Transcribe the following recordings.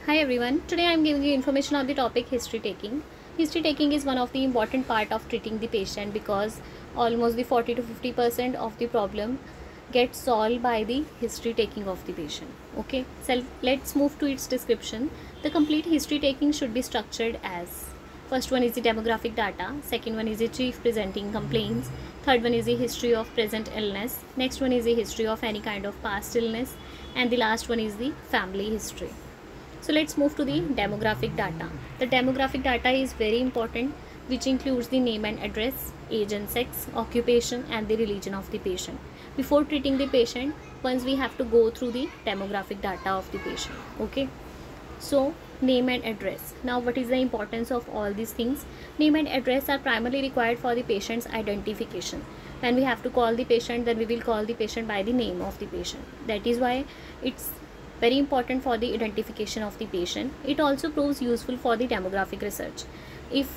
Hi everyone, today I am giving you information on the topic history taking. History taking is one of the important part of treating the patient because almost the 40 to 50% of the problem gets solved by the history taking of the patient. Okay, so let's move to its description. The complete history taking should be structured as: first one is the demographic data, second one is the chief presenting complaints, third one is the history of present illness, next one is the history of any kind of past illness, and the last one is the family history. So let's move to the demographic data. The demographic data is very important, which includes the name and address, age and sex, occupation, and the religion of the patient. Before treating the patient, once we have to go through the demographic data of the patient. Okay. So name and address. Now what is the importance of all these things? Name and address are primarily required for the patient's identification. When we have to call the patient, then we will call the patient by the name of the patient. That is why it's very important for the identification of the patient. It also proves useful for the demographic research. If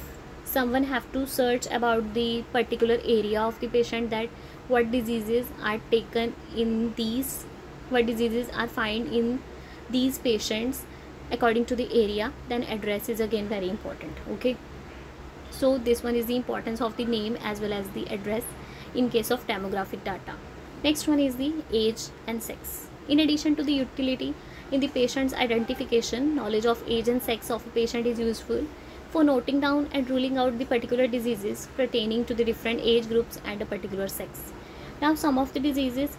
someone have to search about the particular area of the patient, that what diseases are taken in these, what diseases are found in these patients according to the area, then address is again very important. Okay, so this one is the importance of the name as well as the address in case of demographic data. Next one is the age and sex. In addition to the utility in the patient's identification, knowledge of age and sex of a patient is useful for noting down and ruling out the particular diseases pertaining to the different age groups and a particular sex. Now some of the diseases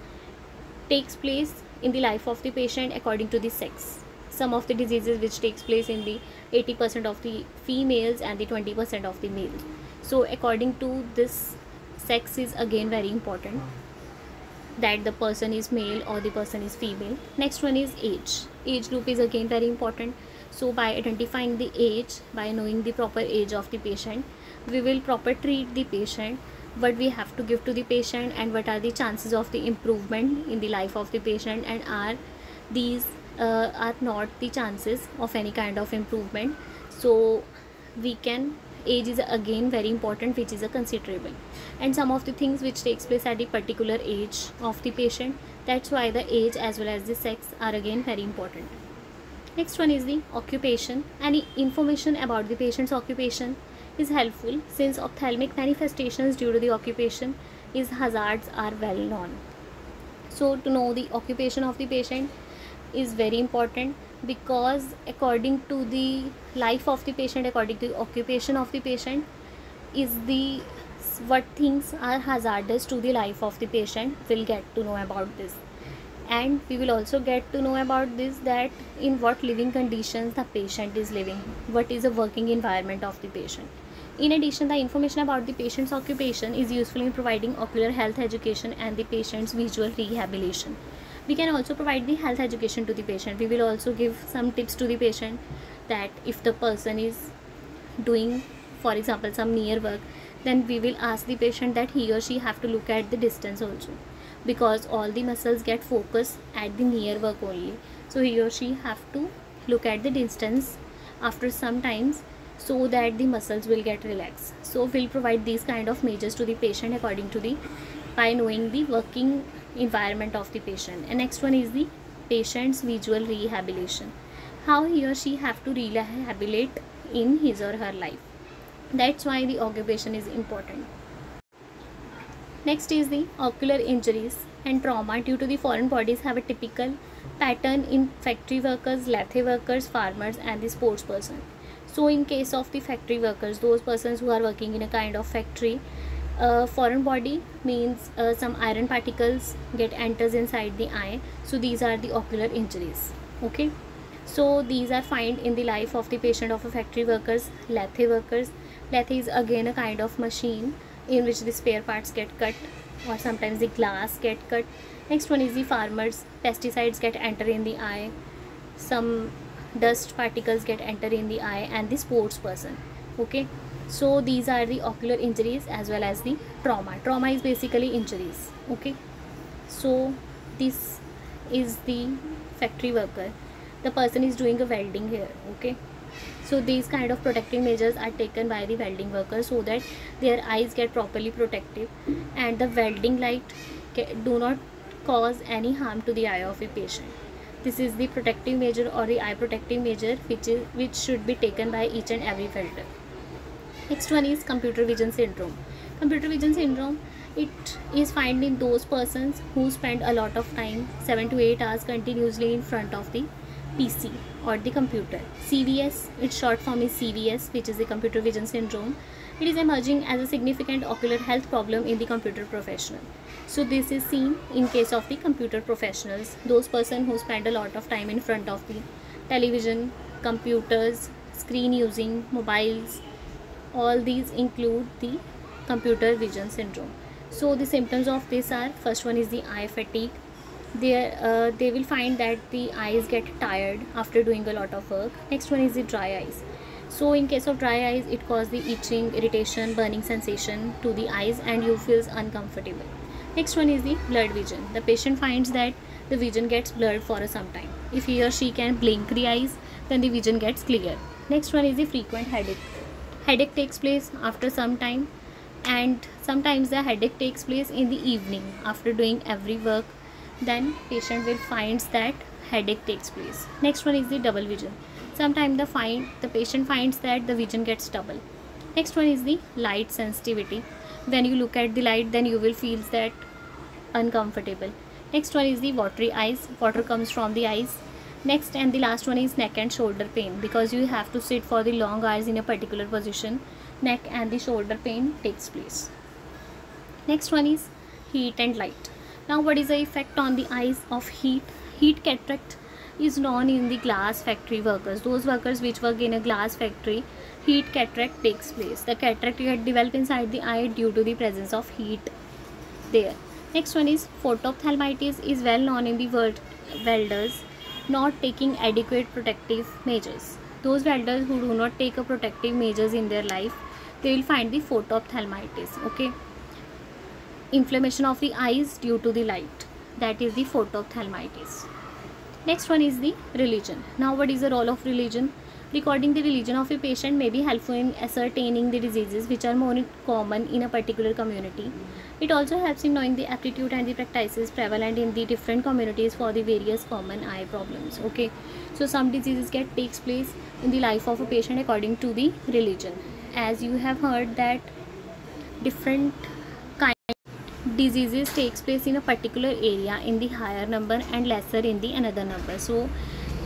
takes place in the life of the patient according to the sex. Some of the diseases which takes place in the 80% of the females and the 20% of the males. So according to this, sex is again very important, that the person is male or the person is female. Next one is age. Age group is again very important. So by identifying the age, by knowing the proper age of the patient, we will proper treat the patient, what we have to give to the patient, and what are the chances of the improvement in the life of the patient, and are these are not the chances of any kind of improvement. So we can, age is again very important, which is a considerable, and some of the things which takes place at the particular age of the patient. That's why the age as well as the sex are again very important. Next one is the occupation. Any information about the patient's occupation is helpful, since ophthalmic manifestations due to the occupation is hazards are well known. So to know the occupation of the patient is very important, because according to the life of the patient, according to the occupation of the patient, is the what things are hazardous to the life of the patient, will get to know about this. And we will also get to know about this, that in what living conditions the patient is living, what is the working environment of the patient. In addition, the information about the patient's occupation is useful in providing ocular health education and the patient's visual rehabilitation. We can also provide the health education to the patient. We will also give some tips to the patient, that if the person is doing, for example, some near work, then we will ask the patient that he or she have to look at the distance also, because all the muscles get focused at the near work only. So he or she have to look at the distance after some times, so that the muscles will get relaxed. So we'll provide these kind of measures to the patient according to the, by knowing the working environment of the patient. And next one is the patient's visual rehabilitation, how he or she have to rehabilitate in his or her life. That's why the occupation is important. Next is the ocular injuries and trauma due to the foreign bodies have a typical pattern in factory workers, lathe workers, farmers, and the sports person. So in case of the factory workers, those persons who are working in a kind of factory, foreign body means some iron particles get enters inside the eye. So these are the ocular injuries. Okay, so these are found in the life of the patient of a factory workers, lathe workers. Lathe is again a kind of machine in which the spare parts get cut, or sometimes the glass get cut. Next one is the farmers. Pesticides get enter in the eye, some dust particles get enter in the eye, and the sports person. Okay, so these are the ocular injuries as well as the trauma. Trauma is basically injuries. Okay, so this is the factory worker, the person is doing a welding here. Okay, so these kind of protective measures are taken by the welding workers, so that their eyes get properly protected and the welding light do not cause any harm to the eye of a patient. This is the protective measure or the eye protective measure which should be taken by each and every filter. Next one is computer vision syndrome. Computer vision syndrome, it is found in those persons who spend a lot of time, 7 to 8 hours continuously in front of the PC or the computer. CVS, its short form is CVS, which is the computer vision syndrome. It is emerging as a significant ocular health problem in the computer professional. So this is seen in case of the computer professionals, those persons who spend a lot of time in front of the television, computers, screen using, mobiles. All these include the computer vision syndrome. So the symptoms of this are, first one is the eye fatigue. They will find that the eyes get tired after doing a lot of work. Next one is the dry eyes. So in case of dry eyes, it causes the itching, irritation, burning sensation to the eyes, and you feel uncomfortable. Next one is the blurred vision. The patient finds that the vision gets blurred for some time. If he or she can blink the eyes, then the vision gets clear. Next one is the frequent headache. Headache takes place after some time, and sometimes the headache takes place in the evening after doing every work. Then patient will finds that headache takes place. Next one is the double vision. Sometimes the patient finds that the vision gets double. Next one is the light sensitivity. When you look at the light, then you will feel that uncomfortable. Next one is the watery eyes. Water comes from the eyes. Next and the last one is neck and shoulder pain, because you have to sit for the long hours in a particular position. Neck and the shoulder pain takes place. Next one is heat and light. Now what is the effect on the eyes of heat? Heat cataract is known in the glass factory workers. Those workers which work in a glass factory, heat cataract takes place. The cataract get developed inside the eye due to the presence of heat there. Next one is photophthalmitis, is well known in the welders not taking adequate protective measures. Those welders who do not take a protective measures in their life, they will find the photophthalmitis. Okay, inflammation of the eyes due to the light, that is the photophthalmitis. Next one is the religion. Now what is the role of religion? Recording the religion of a patient may be helpful in ascertaining the diseases which are more common in a particular community. It also helps in knowing the aptitude and the practices prevalent in the different communities for the various common eye problems. Okay, so some diseases takes place in the life of a patient according to the religion. As you have heard that different diseases takes place in a particular area in the higher number and lesser in the another number. So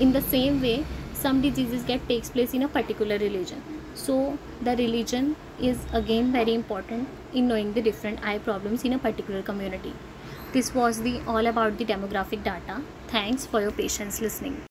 in the same way, some diseases takes place in a particular religion. So the religion is again very important in knowing the different eye problems in a particular community. This was all about the demographic data. Thanks for your patience listening.